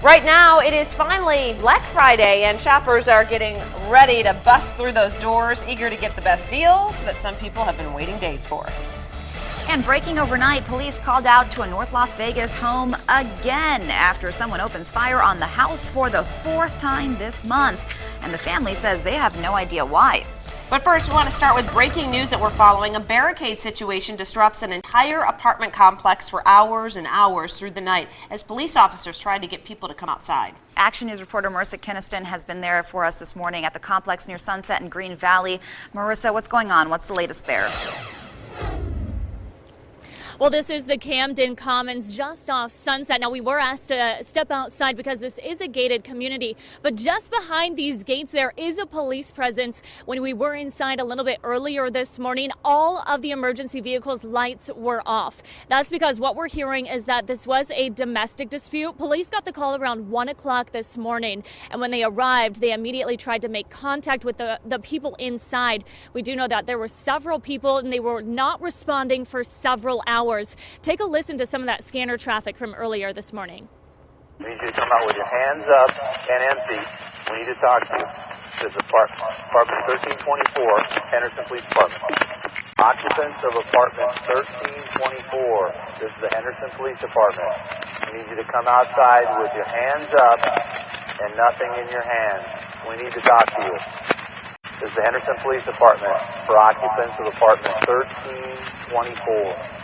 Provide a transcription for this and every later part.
Right now, it is finally Black Friday, and shoppers are getting ready to bust through those doors, eager to get the best deals that some people have been waiting days for. And breaking overnight, police called out to a North Las Vegas home again after someone opens fire on the house for the fourth time this month. And the family says they have no idea why. But first, we want to start with breaking news that we're following. A barricade situation disrupts an entire apartment complex for hours and hours through the night as police officers try to get people to come outside. Action News reporter Marissa Kinniston has been there for us this morning at the complex near Sunset and Green Valley. Marissa, what's going on? What's the latest there? Well, this is the Camden Commons just off Sunset. Now, we were asked to step outside because this is a gated community, but just behind these gates, there is a police presence. When we were inside a little bit earlier this morning, all of the emergency vehicles' lights were off. That's because what we're hearing is that this was a domestic dispute. Police got the call around 1 o'clock this morning, and when they arrived, they immediately tried to make contact with the people inside. We do know that there were several people, and they were not responding for several hours. Take a listen to some of that scanner traffic from earlier this morning. We need you to come out with your hands up and empty. We need to talk to you. This is apartment 1324, Henderson Police Department. Occupants of apartment 1324. This is the Henderson Police Department. We need you to come outside with your hands up and nothing in your hands. We need to talk to you. This is the Henderson Police Department for occupants of apartment 1324.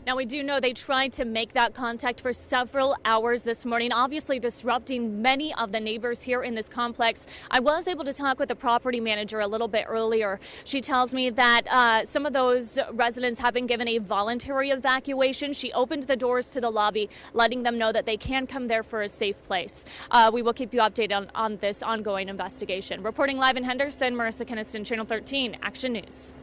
Now, we do know they tried to make that contact for several hours this morning, obviously disrupting many of the neighbors here in this complex. I was able to talk with the property manager a little bit earlier. She tells me that some of those residents have been given a voluntary evacuation. She opened the doors to the lobby, letting them know that they can come there for a safe place. We will keep you updated on this ongoing investigation. Reporting live in Henderson, Marissa Kinniston, Channel 13, Action News.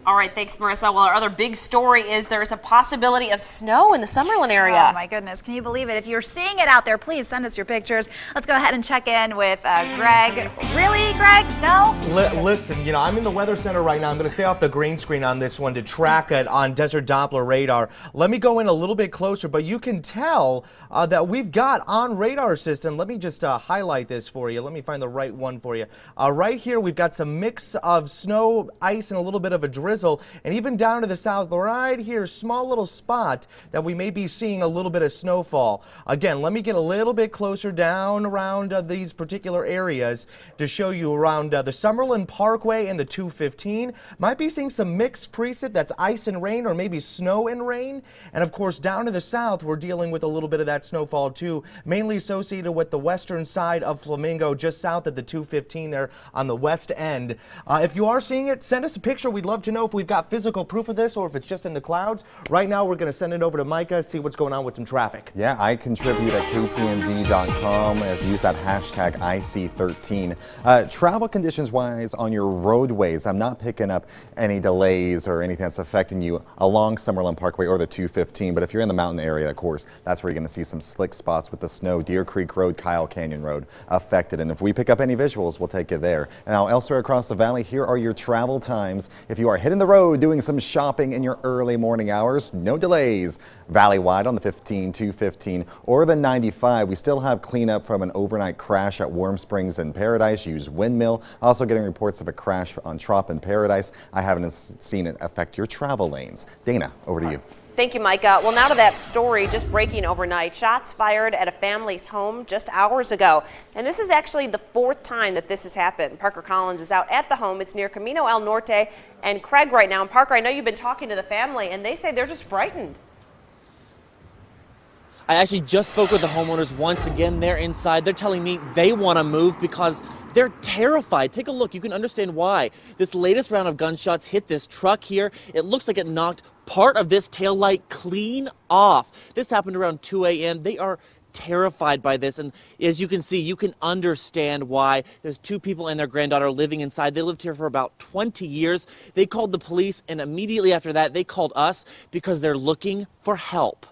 All right, thanks, Marissa. Well, our other big story is there's a possibility of snow in the Summerlin area. Oh, my goodness. Can you believe it? If you're seeing it out there, please send us your pictures. Let's go ahead and check in with Greg. Really, Greg? Snow? Listen, I'm in the Weather Center right now. I'm going to stay off the green screen on this one to track it on Desert Doppler radar. Let me go in a little bit closer, but you can tell that we've got on radar system. Let me just highlight this for you. Let me find the right one for you. Right here, we've got some mix of snow, ice, and a little bit of a drizzle. And even down to the south, right here, small little spot that we may be seeing a little bit of snowfall. Again, let me get a little bit closer down around these particular areas to show you around the Summerlin Parkway and the 215. Might be seeing some mixed precip, that's ice and rain or maybe snow and rain. And of course, down to the south, we're dealing with a little bit of that snowfall too, mainly associated with the western side of Flamingo, just south of the 215 there on the west end. If you are seeing it, send us a picture. We'd love to know if we've got physical proof of this or if it's just in the clouds. Right now, we're going to send it over to Micah, see what's going on with some traffic. Yeah, I contribute at KTNV.com. Use that hashtag IC13. Travel conditions wise on your roadways, I'm not picking up any delays or anything that's affecting you along Summerlin Parkway or the 215. But if you're in the mountain area, of course, that's where you're going to see some slick spots with the snow. Deer Creek Road, Kyle Canyon Road affected. And if we pick up any visuals, we'll take you there. Now, elsewhere across the valley, here are your travel times. If you are hitting the road doing some shopping in your early morning hours, no delays. Valley-wide on the 15, 215, or the 95. We still have cleanup from an overnight crash at Warm Springs and Paradise. Use Windmill. Also getting reports of a crash on Trop and Paradise. I haven't seen it affect your travel lanes. Dana, over to you. Thank you, Micah. Well, now to that story just breaking overnight. Shots fired at a family's home just hours ago. And this is actually the fourth time that this has happened. Parker Collins is out at the home. It's near Camino El Norte and Craig right now. And Parker, I know you've been talking to the family, and they say they're just frightened. I actually just spoke with the homeowners once again. They're inside. They're telling me they want to move because they're terrified. Take a look. You can understand why. This latest round of gunshots hit this truck here. It looks like it knocked part of this taillight clean off. This happened around 2 a.m. They are terrified by this. And as you can see, you can understand why. There's two people and their granddaughter living inside. They lived here for about 20 years. They called the police, and immediately after that, they called us because they're looking for help.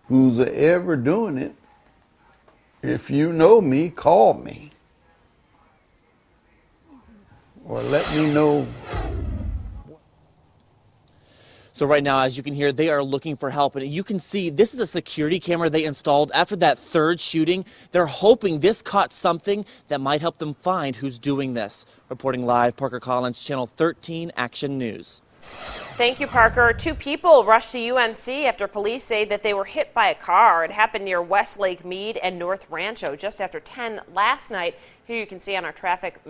Who's ever doing it, if you know me, call me. Or let me know. So right now, as you can hear, they are looking for help. And you can see this is a security camera they installed after that third shooting. They're hoping this caught something that might help them find who's doing this. Reporting live, Parker Collins, Channel 13 Action News. Thank you, Parker. 2 people rushed to UMC after police say that they were hit by a car. It happened near Westlake Mead and North Rancho just after 10 last night. Here you can see on our traffic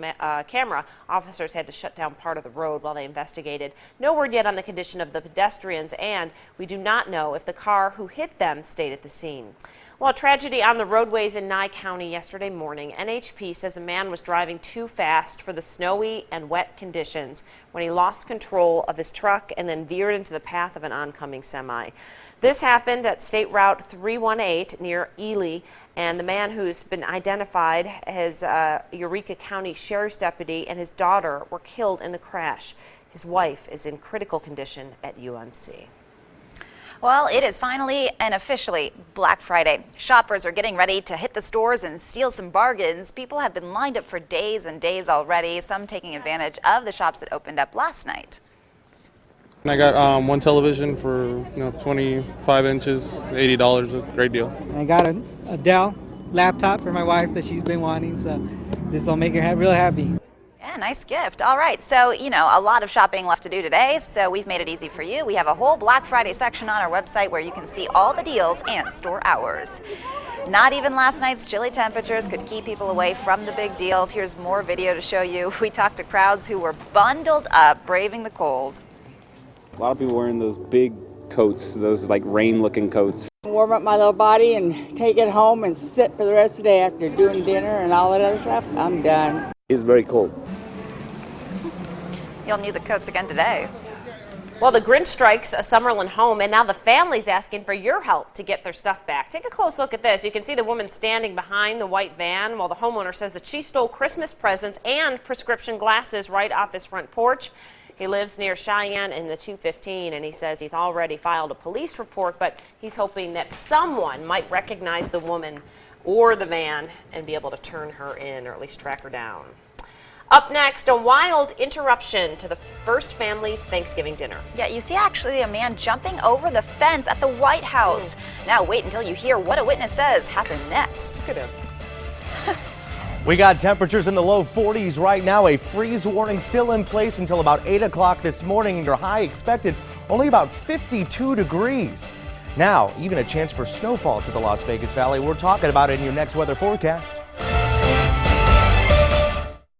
camera, officers had to shut down part of the road while they investigated. No word yet on the condition of the pedestrians, and we do not know if the car who hit them stayed at the scene. Well, a tragedy on the roadways in Nye County yesterday morning. NHP says a man was driving too fast for the snowy and wet conditions when he lost control of his truck and then veered into the path of an oncoming semi. This happened at State Route 318 near Ely, and the man who's been identified as Eureka County Sheriff's deputy and his daughter were killed in the crash. His wife is in critical condition at UMC. Well, it is finally and officially Black Friday. Shoppers are getting ready to hit the stores and steal some bargains. People have been lined up for days and days already, some taking advantage of the shops that opened up last night. I got one television for 25 inches, $80, a great deal. And I got a Dell laptop for my wife that she's been wanting, so this will make her real happy. Yeah, nice gift. All right, so, a lot of shopping left to do today, so we've made it easy for you. We have a whole Black Friday section on our website where you can see all the deals and store hours. Not even last night's chilly temperatures could keep people away from the big deals. Here's more video to show you. We talked to crowds who were bundled up, braving the cold. A lot of people wearing those big coats, those like rain-looking coats. Warm up my little body and take it home and sit for the rest of the day after doing dinner and all that other stuff. I'm done. It's very cold. You'll need the coats again today. Well, the Grinch strikes a Summerlin home, and now the family's asking for your help to get their stuff back. Take a close look at this. You can see the woman standing behind the white van while the homeowner says that she stole Christmas presents and prescription glasses right off his front porch. He lives near Cheyenne in the 215, and he says he's already filed a police report, but he's hoping that someone might recognize the woman or the van and be able to turn her in or at least track her down. Up next, a wild interruption to the first family's Thanksgiving dinner. Yeah, you see actually a man jumping over the fence at the White House. Now wait until you hear what a witness says happened next. Look at him. We got temperatures in the low 40s right now. A freeze warning still in place until about 8 o'clock this morning, and your high expected only about 52 degrees. Now, even a chance for snowfall to the Las Vegas Valley. We're talking about it in your next weather forecast.